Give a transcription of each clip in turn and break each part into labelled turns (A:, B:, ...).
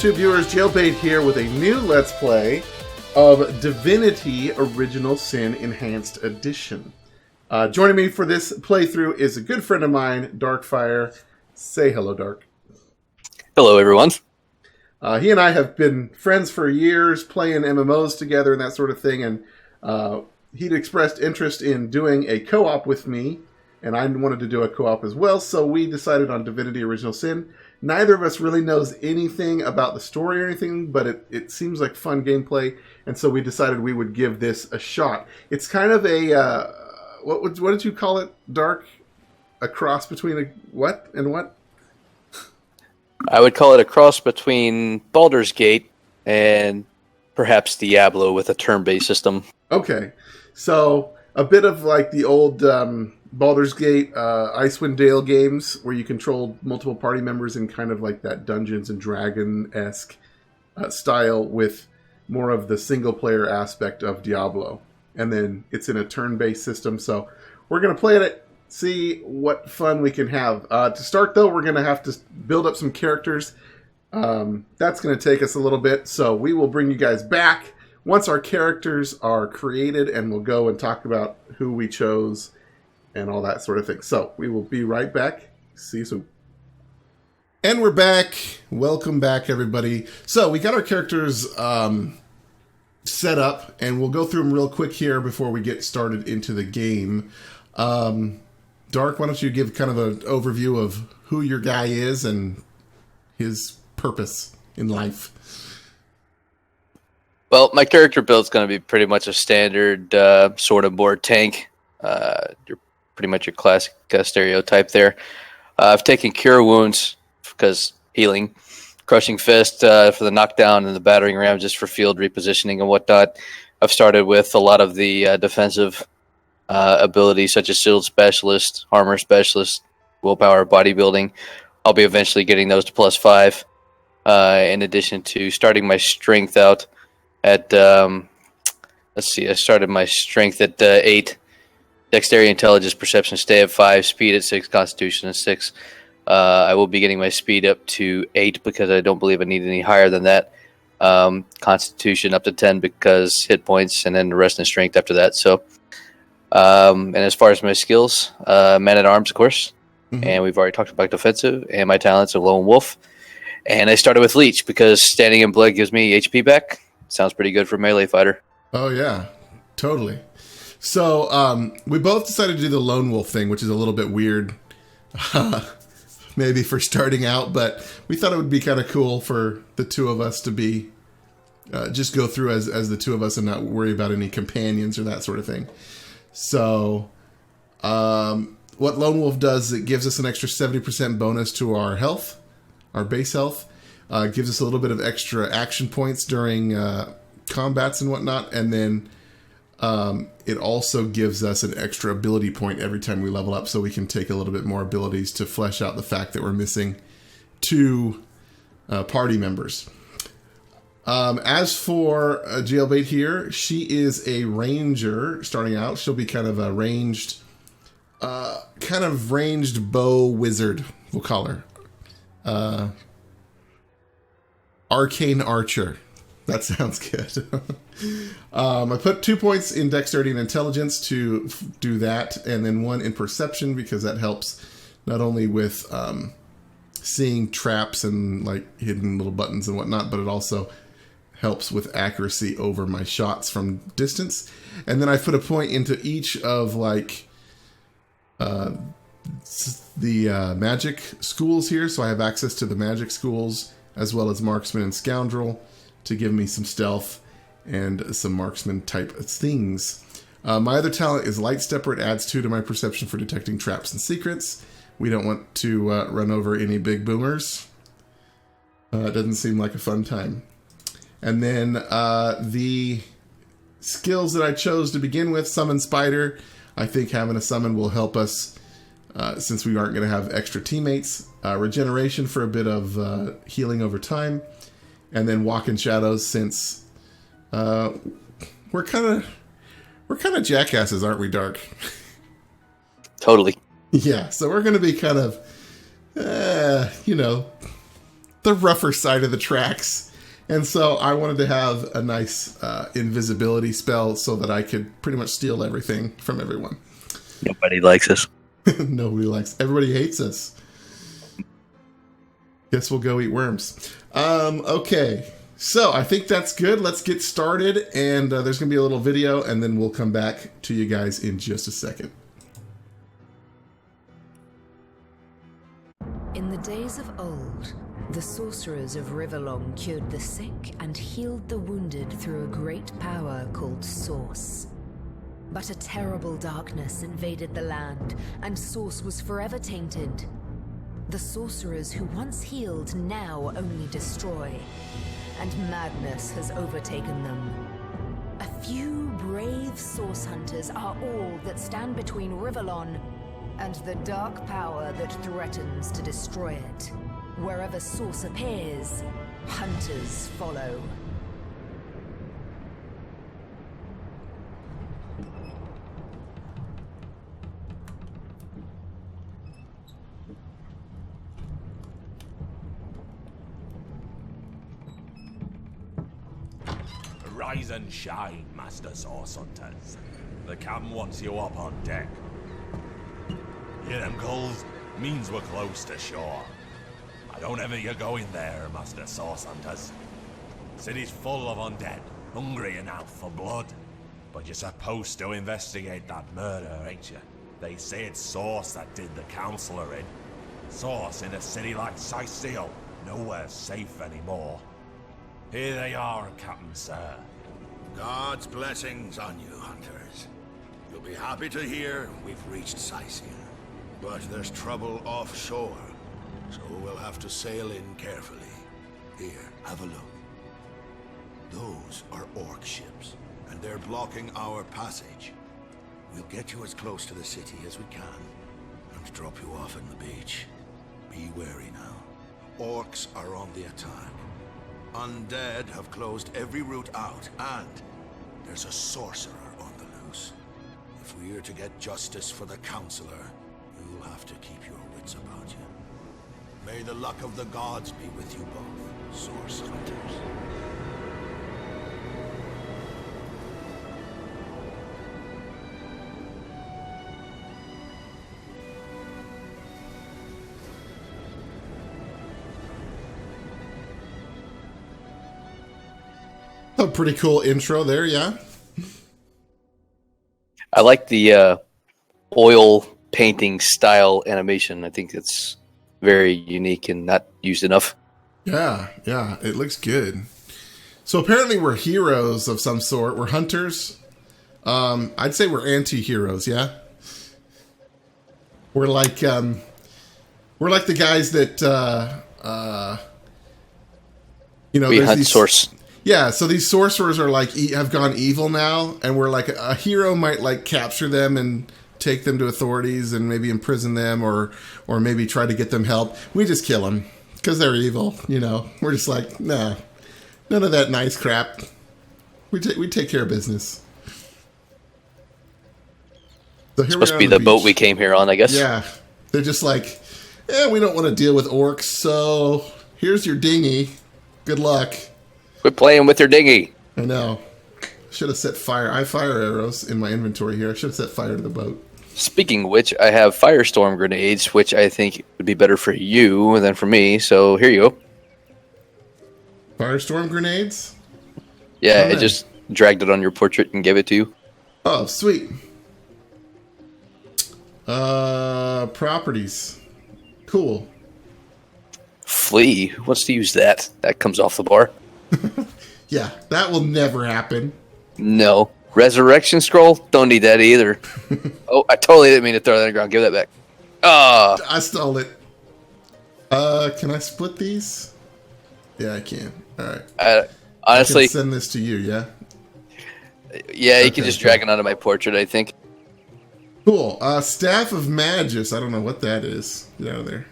A: YouTube viewers, Jailbait here with a new Let's Play of Divinity Original Sin Enhanced Edition. Joining me for this playthrough is a good friend of mine, Darkfyere. Say hello, Dark.
B: Hello, everyone.
A: He and I have been friends for years, playing MMOs together and that sort of thing, and he'd expressed interest in doing a co-op with me, and I wanted to do a co-op as well, so we decided on Divinity Original Sin. Neither of us really knows anything about the story or anything, but it seems like fun gameplay, and so we decided we would give this a shot. It's kind of a, what did you call it, Dark? A cross between a what and what?
B: I would call it a cross between Baldur's Gate and perhaps Diablo with a turn-based system.
A: Okay, so a bit of like the old Baldur's Gate, Icewind Dale games where you control multiple party members in kind of like that Dungeons and Dragon-esque style with more of the single-player aspect of Diablo. And then it's in a turn-based system, so we're going to play it, see what fun we can have. To start, though, we're going to have to build up some characters. That's going to take us a little bit, so we will bring you guys back once our characters are created, and we'll go and talk about who we chose and all that sort of thing. So we will be right back. See you soon. And we're back. Welcome back, everybody. So we got our characters set up, and we'll go through them real quick here before we get started into the game. Dark, why don't you give kind of an overview of who your guy is and his purpose in life?
B: Well, my character build's going to be pretty much a standard sword and board tank. You're pretty much your classic stereotype there. I've taken Cure Wounds because healing, Crushing Fist for the knockdown, and the Battering Ram just for field repositioning and whatnot. I've started with a lot of the defensive abilities such as Shield Specialist, Armor Specialist, Willpower, Bodybuilding. I'll be eventually getting those to +5 in addition to starting my strength out at, let's see, I started my strength at 8, Dexterity, Intelligence, Perception stay at 5, Speed at 6, Constitution at 6. I will be getting my Speed up to 8 because I don't believe I need any higher than that. Constitution up to 10 because hit points, and then the rest in strength after that. So, and as far as my skills, Man-at-Arms, of course, and we've already talked about defensive, and my talents are Lone Wolf. And I started with Leech because standing in blood gives me HP back. Sounds pretty good for a melee fighter.
A: Oh, yeah. Totally. So, we both decided to do the Lone Wolf thing, which is a little bit weird, maybe for starting out, but we thought it would be kind of cool for the two of us to be, just go through as the two of us and not worry about any companions or that sort of thing. So, what Lone Wolf does, it gives us an extra 70% bonus to our health, our base health. Gives us a little bit of extra action points during combats and whatnot, and then it also gives us an extra ability point every time we level up, so we can take a little bit more abilities to flesh out the fact that we're missing 2 party members. As for Jailbait here, she is a ranger starting out. She'll be kind of a ranged bow wizard, we'll call her. Arcane Archer. That sounds good. I put 2 points in Dexterity and Intelligence to do that, and then 1 in Perception because that helps not only with seeing traps and like hidden little buttons and whatnot, but it also helps with accuracy over my shots from distance. And then I put a point into each of like the magic schools here, so I have access to the magic schools as well as Marksman and Scoundrel to give me some stealth and some marksman type things. My other talent is Light Stepper. It adds 2 to my perception for detecting traps and secrets. We don't want to run over any big boomers. It doesn't seem like a fun time. And then the skills that I chose to begin with, Summon Spider. I think having a summon will help us since we aren't going to have extra teammates. Regeneration for a bit of healing over time. And then Walk in Shadows since we're kind of jackasses, aren't we, Dark?
B: Totally.
A: Yeah, so we're going to be kind of, the rougher side of the tracks. And so I wanted to have a nice invisibility spell so that I could pretty much steal everything from everyone.
B: Nobody likes us.
A: Nobody likes. Everybody hates us. Guess we'll go eat worms. Okay. So I think that's good. Let's get started. And there's going to be a little video, and then we'll come back to you guys in just a second.
C: In the days of old, the sorcerers of Riverlong cured the sick and healed the wounded through a great power called Source. But a terrible darkness invaded the land, and Source was forever tainted. The sorcerers who once healed now only destroy, and madness has overtaken them. A few brave Source hunters are all that stand between Riverlong and the dark power that threatens to destroy it. Wherever Source appears, hunters follow.
D: Rise and shine, Master Source Hunters. The captain wants you up on deck. Hear them gulls? Means we're close to shore. I don't ever you go in there, Master Source Hunters. City's full of undead, hungry and out for blood. But you're supposed to investigate that murder, ain't you? They say it's Source that did the counselor in. Source in a city like Sicil, nowhere safe anymore. Here they are, Captain Sir.
E: God's blessings on you, hunters. You'll be happy to hear we've reached Sicil. But there's trouble offshore, so we'll have to sail in carefully. Here, have a look. Those are orc ships, and they're blocking our passage. We'll get you as close to the city as we can, and drop you off on the beach. Be wary now. Orcs are on the attack. Undead have closed every route out, and there's a sorcerer on the loose. If we're to get justice for the counselor, you'll have to keep your wits about you. May the luck of the gods be with you both, Source Hunters.
A: A pretty cool intro there, yeah?
B: I like the oil painting style animation. I think it's very unique and not used enough.
A: Yeah, it looks good. So apparently we're heroes of some sort. We're hunters. I'd say we're anti-heroes, yeah? We're like the guys that
B: we hunt Source.
A: Yeah, so these sorcerers are like have gone evil now, and we're like a hero might like capture them and take them to authorities and maybe imprison them or maybe try to get them help. We just kill them because they're evil, you know. We're just like, nah, none of that nice crap. We take care of business. So here
B: Supposed to be the boat we came here on, I guess.
A: Yeah, they're just like, we don't want to deal with orcs, so here's your dinghy. Good luck.
B: Quit playing with your dinghy.
A: I know. Should have set fire. I have fire arrows in my inventory here. I should have set fire to the boat.
B: Speaking of which, I have firestorm grenades, which I think would be better for you than for me. So here you go.
A: Firestorm grenades?
B: Yeah, I just dragged it on your portrait and gave it to you.
A: Oh, sweet. Properties. Cool.
B: Flee? Who wants to use that? That comes off the bar.
A: Yeah, that will never happen.
B: No. Resurrection scroll? Don't need that either. Oh, I totally didn't mean to throw that on the ground. Give that back.
A: I stole it. Can I split these? Yeah, I can. All right.
B: Honestly,
A: I can send this to you, yeah?
B: Yeah, you can just drag it onto my portrait, I think.
A: Cool. Staff of Magus. I don't know what that is. Get out of there.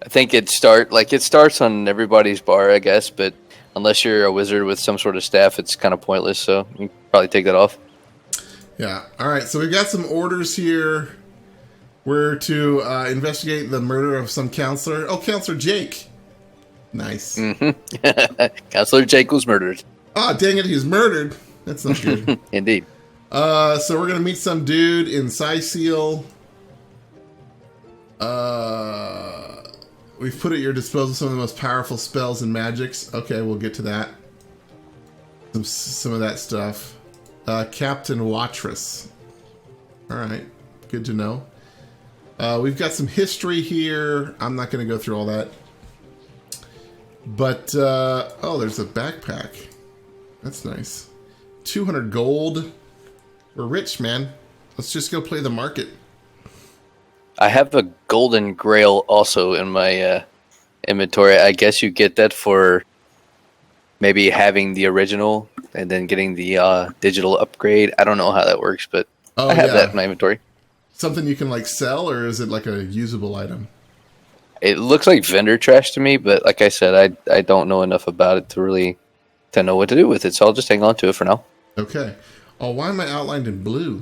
B: I think it starts on everybody's bar, I guess, but unless you're a wizard with some sort of staff, it's kind of pointless, so you can probably take that off.
A: Yeah. All right, so we've got some orders here. We're to investigate the murder of some counselor. Oh, Counselor Jake. Nice.
B: Counselor Jake was murdered.
A: Oh, dang it, he's murdered. That's not good.
B: Indeed.
A: So we're gonna meet some dude in Cyseal. We've put at your disposal some of the most powerful spells and magics. Okay, we'll get to that. Some of that stuff. Captain Watrous. Alright, good to know. We've got some history here. I'm not going to go through all that. But, oh, there's a backpack. That's nice. 200 gold. We're rich, man. Let's just go play the market.
B: I have a golden grail also in my inventory. I guess you get that for maybe having the original and then getting the digital upgrade. I don't know how that works, but I have that in my inventory.
A: Something you can like sell, or is it like a usable item?
B: It looks like vendor trash to me, but like I said, I don't know enough about it to know what to do with it. So I'll just hang on to it for now.
A: Okay. Oh, why am I outlined in blue?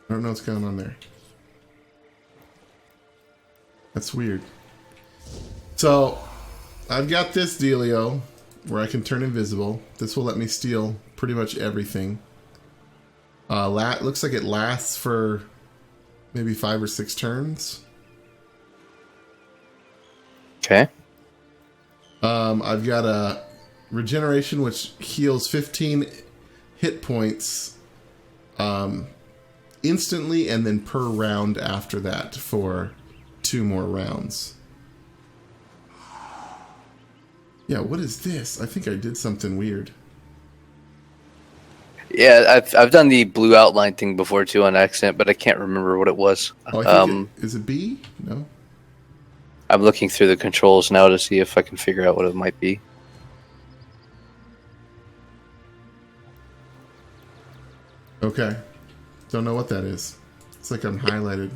A: I don't know what's going on there. That's weird. So, I've got this dealio where I can turn invisible. This will let me steal pretty much everything. Looks like it lasts for maybe 5 or 6 turns.
B: Okay.
A: I've got a regeneration which heals 15 hit points instantly and then per round after that for 2 more rounds. Yeah, what is this? I think I did something weird.
B: Yeah, I've done the blue outline thing before too on accident, but I can't remember what it was.
A: Oh, I think is it B? No.
B: I'm looking through the controls now to see if I can figure out what it might be.
A: Okay. Don't know what that is. It's like I'm highlighted.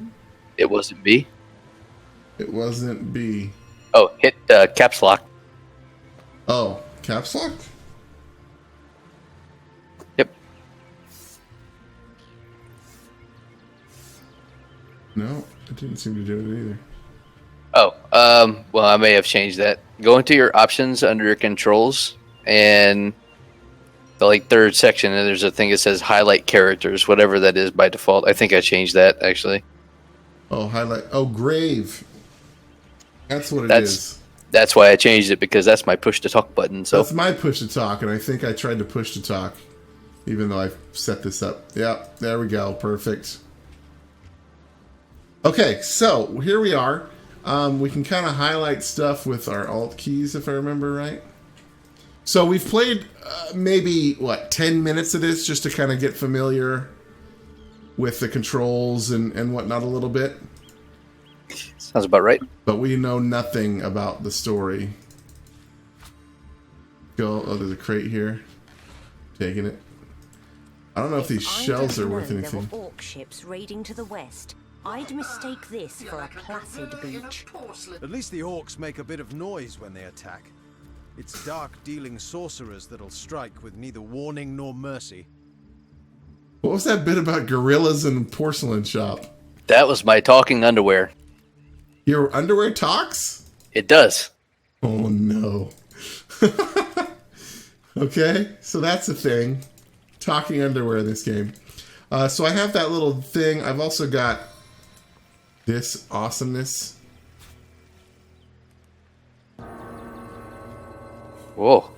B: It wasn't B.
A: It wasn't B.
B: Oh, hit caps lock.
A: Oh, caps lock?
B: Yep.
A: No, it didn't seem to do it either.
B: Oh, well, I may have changed that. Go into your options under your controls, and the third section, and there's a thing that says highlight characters, whatever that is by default. I think I changed that actually.
A: Oh, highlight. Oh, grave. That's what it is.
B: That's why I changed it, because that's my push to talk button. So
A: that's my push to talk, and I think I tried to push to talk, even though I've set this up. Yeah, there we go. Perfect. Okay, so here we are. We can kind of highlight stuff with our alt keys, if I remember right. So we've played maybe, 10 minutes of this just to kind of get familiar with the controls and whatnot a little bit.
B: Sounds about right.
A: But we know nothing about the story. Oh, there's a crate here. Taking it. I don't know if these shells are worth anything.
F: There were orc ships raiding to the west. I'd mistake this for a placid beach.
G: At least the orcs make a bit of noise when they attack. It's dark-dealing sorcerers that'll strike with neither warning nor mercy.
A: What was that bit about gorillas and porcelain shop?
B: That was my talking underwear.
A: Your underwear talks?
B: It does.
A: Oh, no. Okay, so that's a thing. Talking underwear in this game. So I have that little thing. I've also got this awesomeness.
B: Whoa.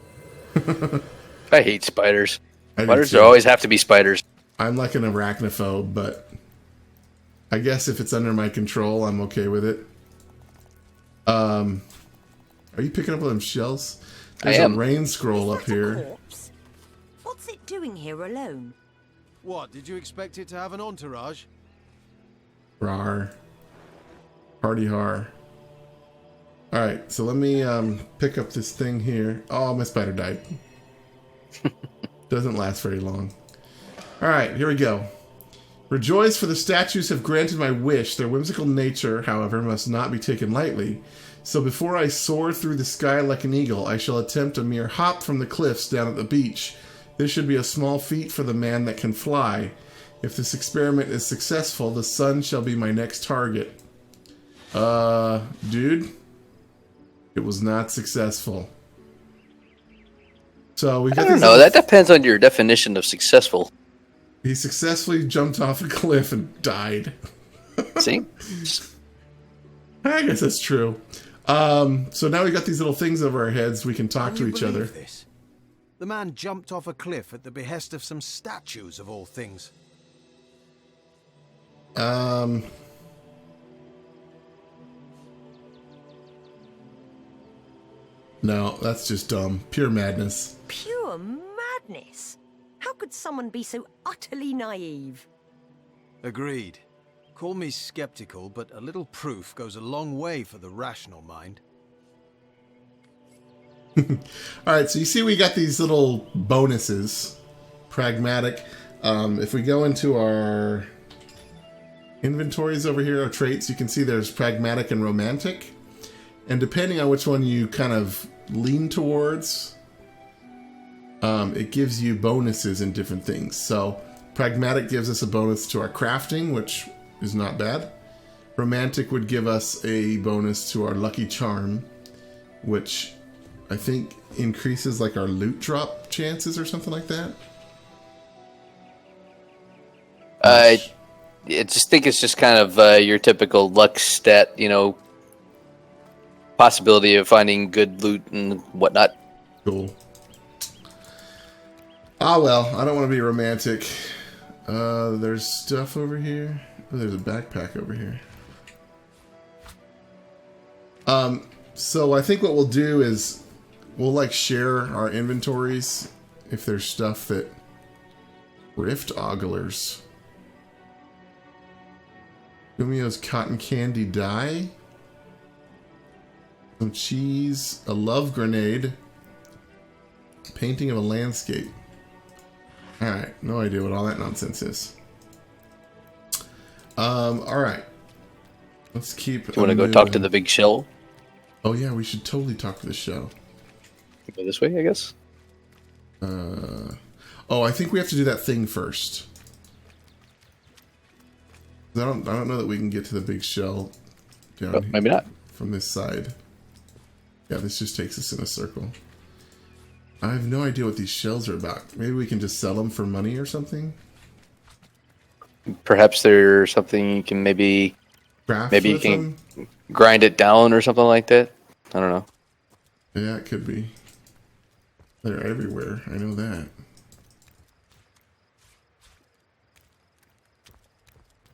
B: I hate spiders. Spiders
A: too.
B: always have to be spiders.
A: I'm like an arachnophobe, but I guess if it's under my control, I'm okay with it. Are you picking up them shells? There's
B: I am.
A: A rain scroll up here.
F: Corpse? What's it doing here alone?
G: What, did you expect it to have an entourage?
A: Rar. Party har. Alright, so let me pick up this thing here. Oh, my spider died. Doesn't last very long. Alright, here we go. Rejoice, for the statues have granted my wish. Their whimsical nature, however, must not be taken lightly. So before I soar through the sky like an eagle, I shall attempt a mere hop from the cliffs down at the beach. This should be a small feat for the man that can fly. If this experiment is successful, the sun shall be my next target. Dude? It was not successful. So we
B: I
A: got
B: don't
A: these
B: know.
A: little-
B: That depends on your definition of successful.
A: He successfully jumped off a cliff and died.
B: See?
A: I guess that's true. So now we got these little things over our heads. We can talk
G: Can
A: to
G: you
A: each other.
G: believe this? The man jumped off a cliff at the behest of some statues, of all things.
A: No, that's just dumb. Pure madness.
F: Pure madness. How could someone be so utterly naive?
G: Agreed. Call me skeptical, but a little proof goes a long way for the rational mind.
A: Alright, so you see we got these little bonuses. Pragmatic. If we go into our inventories over here, our traits, you can see there's pragmatic and romantic. And depending on which one you kind of lean towards, it gives you bonuses in different things. So pragmatic gives us a bonus to our crafting, which is not bad. Romantic would give us a bonus to our lucky charm, which I think increases like our loot drop chances or something like that.
B: I just think it's just kind of your typical luck stat, possibility of finding good loot and whatnot.
A: Cool. Ah, well, I don't want to be romantic. There's stuff over here. Oh, there's a backpack over here. So I think what we'll do is we'll like share our inventories if there's stuff that rift oglers. Gumio's cotton candy dye. Some cheese, a love grenade, painting of a landscape. Alright, no idea what all that nonsense is. Alright. Let's keep.
B: You want to go talk to the big shell?
A: Oh yeah, we should totally talk to the shell.
B: Go this way, I guess.
A: Oh, I think we have to do that thing first. I don't know that we can get to the big shell down here
B: Maybe not.
A: from this side. Yeah, this just takes us in a circle. I have no idea what these shells are about. Maybe we can just sell them for money or something?
B: Perhaps there's something you can maybe
A: Craft
B: you
A: with
B: can
A: them?
B: grind it down or something like that. I don't know.
A: Yeah, it could be. They're everywhere. I know that.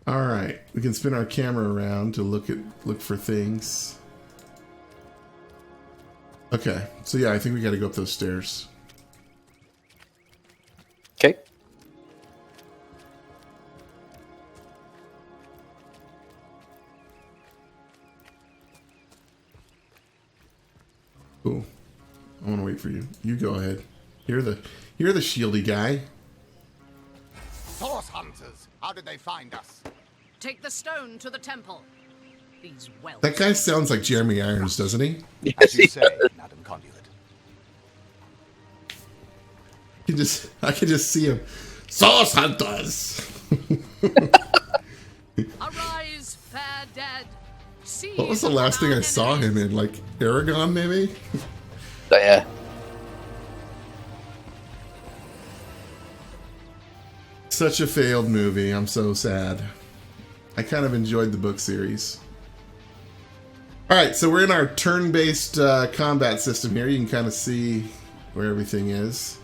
A: Alright, we can spin our camera around to look for things. Okay, so yeah, I think we gotta go up those stairs.
B: Okay.
A: Cool. I wanna wait for you. You go ahead. You're the shieldy guy.
H: Source hunters! How did they find us?
I: Take the stone to the temple. These wells.
A: That guy sounds like Jeremy Irons, doesn't he?
H: As you say, Madam Conduit.
A: I can just see him. Source hunters!
I: Arise, fair dead. See
A: What was the last thing I saw him in? Like Aragon, maybe?
B: Yeah.
A: Such a failed movie. I'm so sad. I kind of enjoyed the book series. Alright, so we're in our turn-based combat system here. You can kind of see where everything is.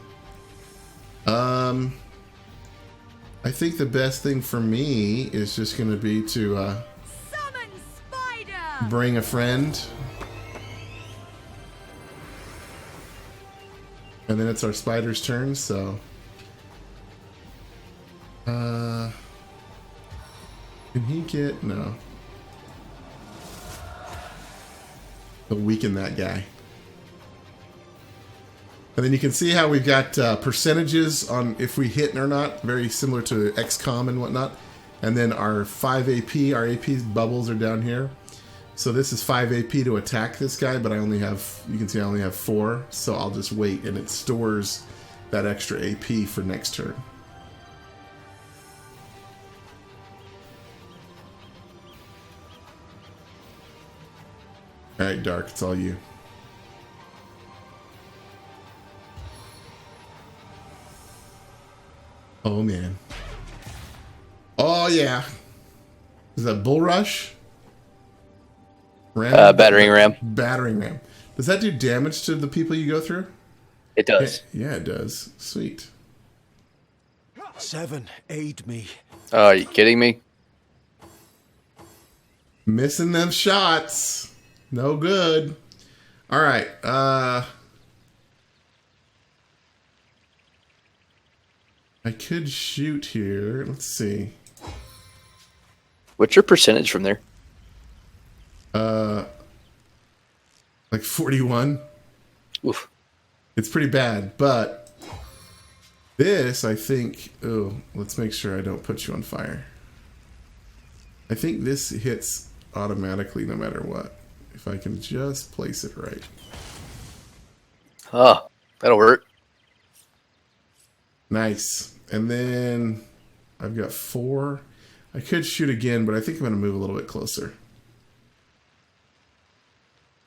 A: I think the best thing for me is just going to be to
F: Summon Spider!
A: bring a friend. And then it's our spider's turn, so... Can he get... No. He'll weaken that guy. And then you can see how we've got percentages on if we hit or not, very similar to XCOM and whatnot. And then our 5 AP, our AP bubbles are down here. So this is 5 AP to attack this guy, but I only have, you can see I only have 4. So I'll just wait, and it stores that extra AP for next turn. Alright, Dark, it's all you. Oh, man. Oh, yeah. Is that Bull Rush?
B: Battering ram.
A: Battering ram. Does that do damage to the people you go through?
B: It does.
A: Yeah, it does. Sweet.
G: 7, aid me.
B: Oh, are you kidding me?
A: Missing them shots. No good. All right. I could shoot here. Let's see.
B: What's your percentage from there?
A: Like 41.
B: Oof.
A: It's pretty bad, but this, I think... Oh, let's make sure I don't put you on fire. I think this hits automatically no matter what. If I can just place it right.
B: Oh, that'll work.
A: Nice. And then I've got 4. I could shoot again, but I think I'm going to move a little bit closer.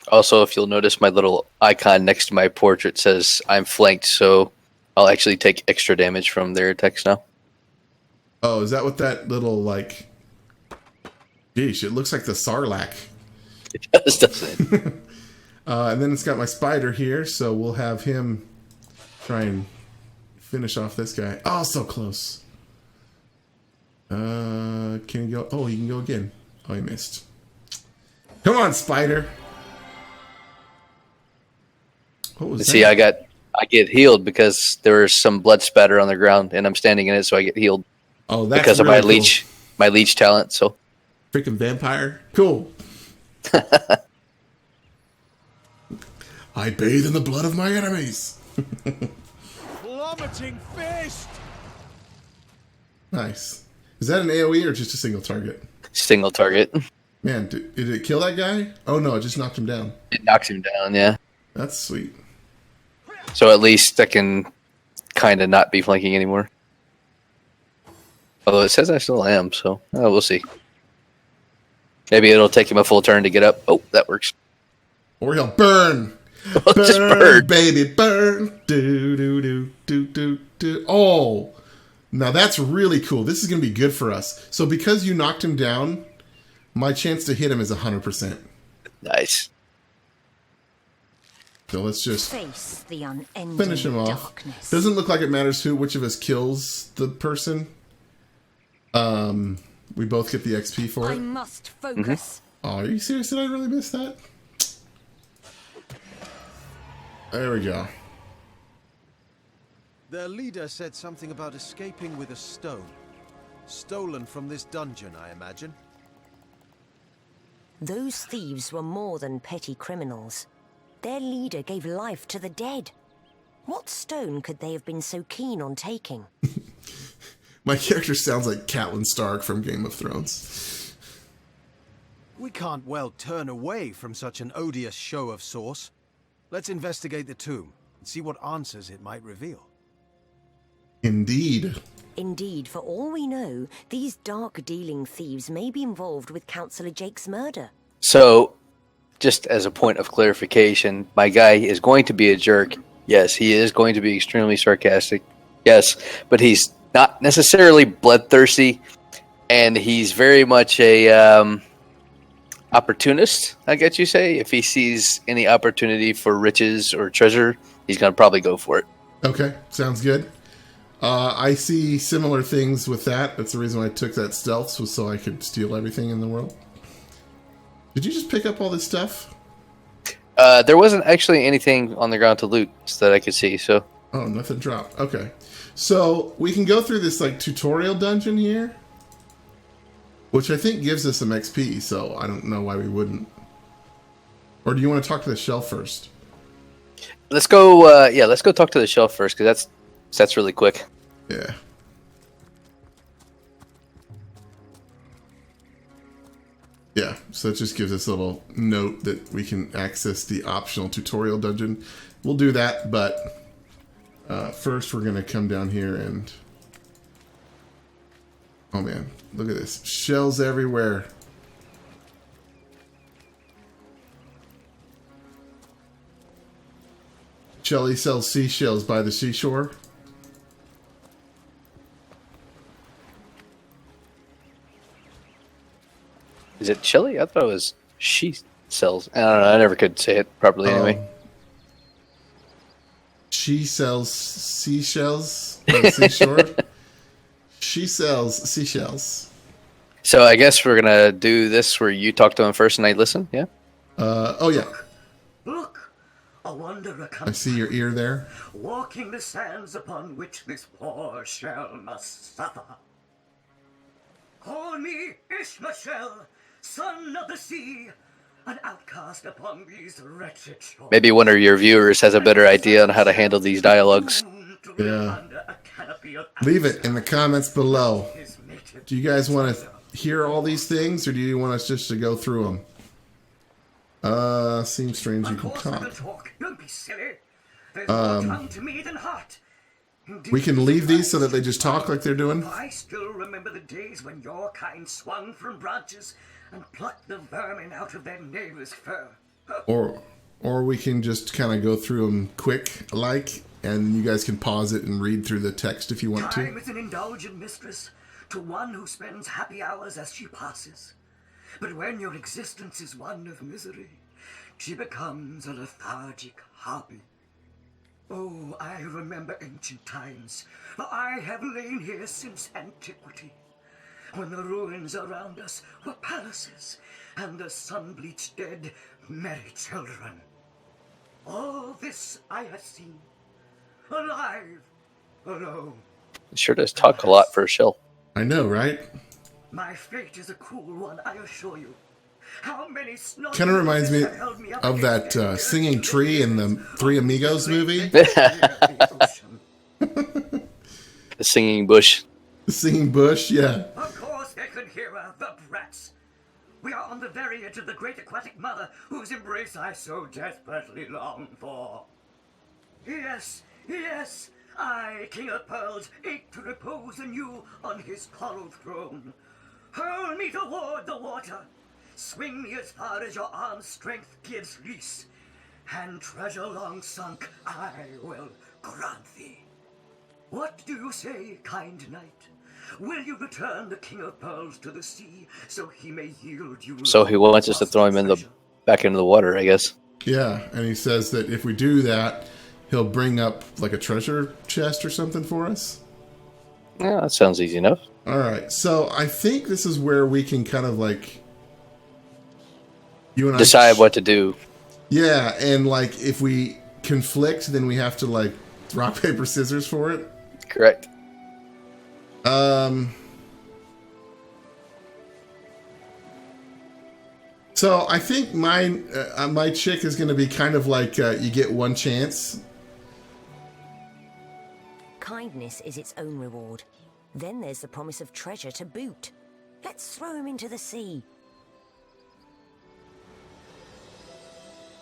B: Also, if you'll notice, my little icon next to my portrait says I'm flanked, so I'll actually take extra damage from their attacks now.
A: Oh, is that what that little, like... Geesh, it looks like the Sarlacc.
B: It does, doesn't it?
A: And then it's got my spider here, so we'll have him try and finish off this guy. Oh, so close. Can he go? Oh, he can go again. Oh, he missed. Come on, spider. What was
B: See,
A: that?
B: I get healed because there was some blood spatter on the ground, and I'm standing in it, so I get healed.
A: Oh, that's
B: because of
A: really
B: my leech talent. So
A: freaking vampire, cool. I bathe in the blood of my enemies.
G: Plummeting fist!
A: Nice. Is that an AoE or just a single target?
B: single target.
A: Man, did it kill that guy? Oh no, it just knocked him down.
B: It knocks him down. Yeah.
A: That's sweet.
B: So at least I can kind of not be flanking anymore. Although it says I still am, so we'll see. Maybe it'll take him a full turn to get up. Oh, that works.
A: Or he'll burn.
B: Just burn.
A: Baby, burn. Do, do, do, do, do, do. Oh, now that's really cool. This is going to be good for us. So because you knocked him down, my chance to hit him is 100%.
B: Nice.
A: So let's just
F: face the unending
A: finish him off.
F: darkness.
A: Doesn't look like it matters which of us kills the person. We both get the XP for
F: I
A: it.
F: must focus.
A: Oh, are you serious? Did I really miss that? There we go.
G: Their leader said something about escaping with a stone. Stolen from this dungeon, I imagine.
F: Those thieves were more than petty criminals. Their leader gave life to the dead. What stone could they have been so keen on taking?
A: My character sounds like Catelyn Stark from Game of Thrones.
G: We can't well turn away from such an odious show of source. Let's investigate the tomb and see what answers it might reveal.
A: Indeed.
F: Indeed, for all we know, these dark-dealing thieves may be involved with Councillor Jake's murder.
B: So, just as a point of clarification, my guy is going to be a jerk. Yes, he is going to be extremely sarcastic. Yes, but he's not necessarily bloodthirsty, and he's very much a opportunist, I guess you say. If he sees any opportunity for riches or treasure, he's going to probably go for it.
A: Okay, sounds good. I see similar things with that. That's the reason why I took that stealth, was so I could steal everything in the world. Did you just pick up all this stuff?
B: There wasn't actually anything on the ground to loot that I could see, so...
A: Oh, nothing dropped. Okay. So, we can go through this, like, tutorial dungeon here, which I think gives us some XP, so I don't know why we wouldn't. Or do you want to talk to the shelf first?
B: Let's go, let's go talk to the shelf first, because that's really quick.
A: Yeah. Yeah, so it just gives us a little note that we can access the optional tutorial dungeon. We'll do that, but first we're going to come down here and... Oh man, look at this. Shells everywhere. Shelly sells seashells by the seashore.
B: Is it chili? I thought it was she sells. I don't know. I never could say it properly anyway.
A: She sells seashells on the seashore. She sells seashells.
B: So I guess we're going to do this where you talk to him first and I listen, yeah?
A: Oh, yeah.
J: Look! A wanderer
A: I
J: comes,
A: see your ear there.
J: walking the sands upon which this poor shell must suffer. Call me Ishmael, son of the sea, an outcast upon these wretched shores.
B: Maybe one of your viewers has a better idea on how to handle these dialogues.
A: Yeah. Leave it in the comments below. Do you guys want to hear all these things, or do you want us just to go through them? Seems strange you can talk.
J: Don't be silly. There's more tongue to me than heart.
A: We can leave these so that they just talk like they're doing.
J: I still remember the days when your kind swung from branches and plucked the vermin out of their neighbor's fur.
A: Or we can just kind of go through them quick, and you guys can pause it and read through the text if you want to.
J: Time is an indulgent mistress to one who spends happy hours as she passes. But when your existence is one of misery, she becomes a lethargic harpy. Oh, I remember ancient times, for I have lain here since antiquity, when the ruins around us were palaces, and the sun-bleached dead merry children. All this I have seen, alive, alone.
B: It sure does talk a lot for a shell.
A: I know, right?
J: My fate is a cruel one, I assure you. How many
A: kind of reminds me of that singing tree in the Three Amigos movie.
B: The singing bush.
A: The singing bush, yeah.
J: Of course they can hear her, the brats. We are on the very edge of the great aquatic mother whose embrace I so desperately long for. Yes, yes, I, King of Pearls, ache to repose anew on his coral throne. Hurl me toward the water. Swing me as far as your arm's strength gives lease, and treasure long sunk I will grant thee. What do you say, kind knight? Will you return the King of Pearls to the sea, so he may yield you...
B: So he wants us to throw him back into the water, I guess.
A: Yeah, and he says that if we do that, he'll bring up like a treasure chest or something for us.
B: Yeah, that sounds easy enough.
A: All right, so I think this is where we can kind of like... You and
B: decide what to do.
A: Yeah, and like if we conflict, then we have to like rock, paper, scissors for it.
B: Correct.
A: So I think my chick is going to be kind of like you get one chance.
F: Kindness is its own reward. Then there's the promise of treasure to boot. Let's throw him into the sea.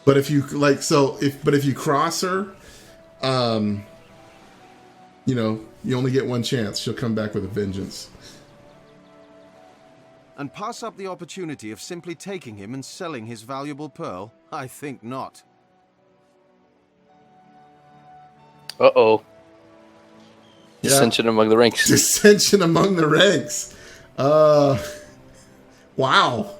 A: But if you if you cross her, you only get one chance. She'll come back with a vengeance.
G: And pass up the opportunity of simply taking him and selling his valuable pearl? I think not.
B: Uh-oh.
A: Yeah.
B: Dissension among the ranks.
A: Dissension among the ranks. Wow.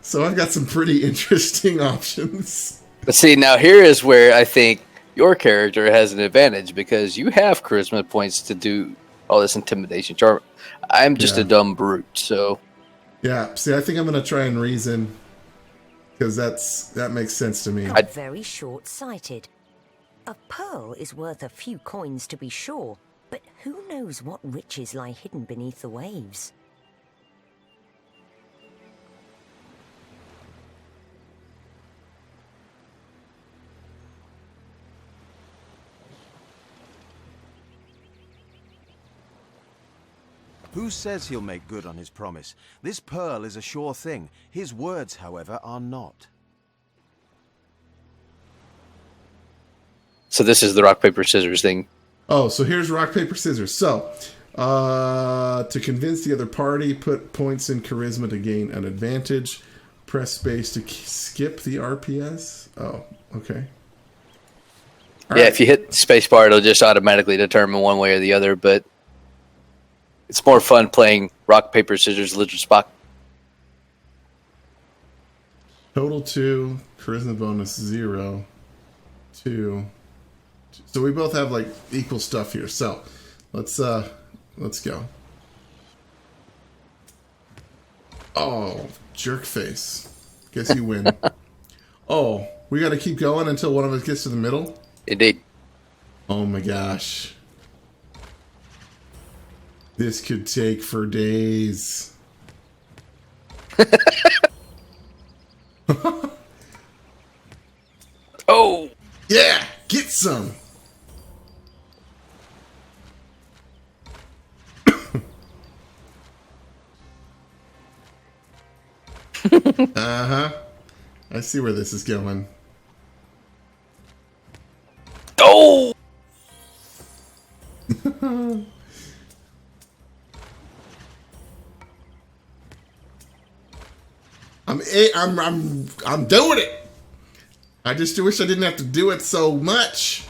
A: So I've got some pretty interesting options.
B: But see, now here is where I think your character has an advantage, because you have charisma points to do all this intimidation charm. I'm just a dumb brute, so...
A: Yeah, see, I think I'm going to try and reason, because that makes sense to me.
F: Very short-sighted. A pearl is worth a few coins to be sure, but who knows what riches lie hidden beneath the waves?
G: Who says he'll make good on his promise? This pearl is a sure thing. His words, however, are not.
B: So this is the rock, paper, scissors thing.
A: Oh, so here's rock, paper, scissors. So, to convince the other party, put points in charisma to gain an advantage. Press space to skip the RPS. Oh, okay.
B: All right. If you hit spacebar, it'll just automatically determine one way or the other, but it's more fun playing rock, paper, scissors, lizard, Spock.
A: Total 2, charisma bonus 0, 2. So we both have like equal stuff here. So let's go. Oh, jerk face. Guess you win. Oh, we got to keep going until one of us gets to the middle?
B: Indeed.
A: Oh my gosh. This could take for days.
B: Oh!
A: Yeah, get some. Uh-huh. I see where this is going.
B: Oh!
A: I'm doing it. I just wish I didn't have to do it so much.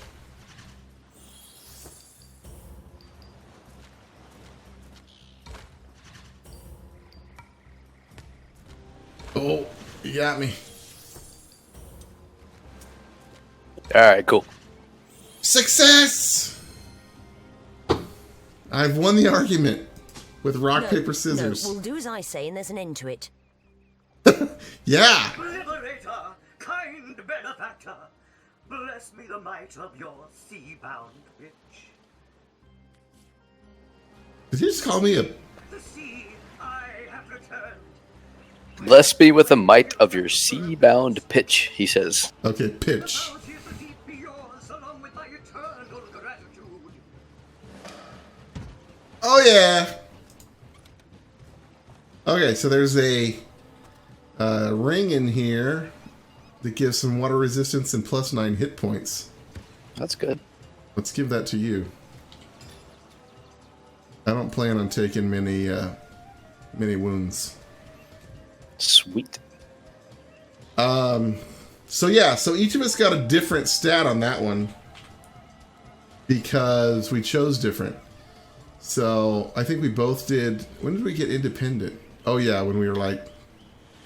A: Oh, you got me.
B: All right, cool.
A: Success! I've won the argument with rock, paper, scissors.
F: No, we'll do as I say and there's an end to it.
A: Yeah!
J: Liberator, kind benefactor, bless me the might of your sea-bound witch.
A: Did you just call me a...
J: The sea, I have returned.
B: Bless me with the might of your sea-bound pitch, he says.
A: Okay, pitch.
J: The bounty of the deep be yours, along with my eternal gratitude.
A: Oh, yeah! Okay, so there's a ring in here that gives some water resistance and plus 9 hit points.
B: That's good.
A: Let's give that to you. I don't plan on taking many wounds.
B: Sweet.
A: So yeah, so each of us got a different stat on that one because we chose different. So I think we both did. When did we get independent? Oh yeah, when we were like,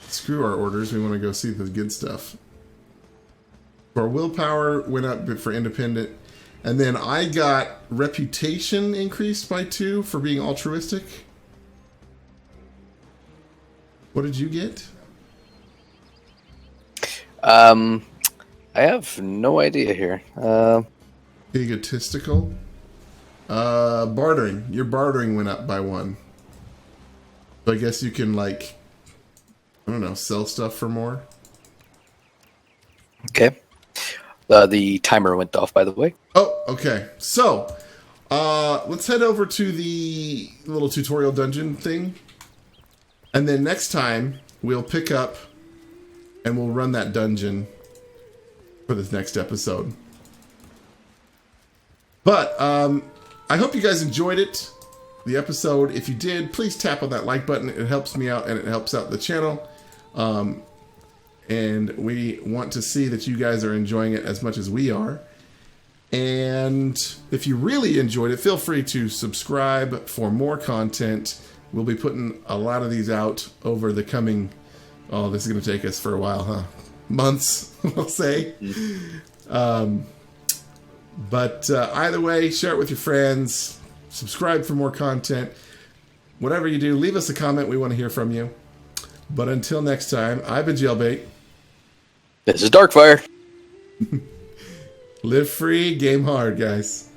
A: screw our orders, we want to go see the good stuff. Our willpower went up for independent, and then I got reputation increased by 2 for being altruistic. What did you get?
B: I have no idea here.
A: Egotistical. Bartering. Your bartering went up by 1. So I guess you can, like, I don't know, sell stuff for more.
B: Okay. The timer went off, by the way.
A: Oh, okay. So, let's head over to the little tutorial dungeon thing. And then next time, we'll pick up and we'll run that dungeon for this next episode. But, I hope you guys enjoyed it, the episode. If you did, please tap on that like button. It helps me out and it helps out the channel. And we want to see that you guys are enjoying it as much as we are. And if you really enjoyed it, feel free to subscribe for more content. We'll be putting a lot of these out over the coming... Oh, this is going to take us for a while, huh? Months, we'll say. But either way, share it with your friends. Subscribe for more content. Whatever you do, leave us a comment. We want to hear from you. But until next time, I've been Jailbait.
B: This is Darkfyere.
A: Live free, game hard, guys.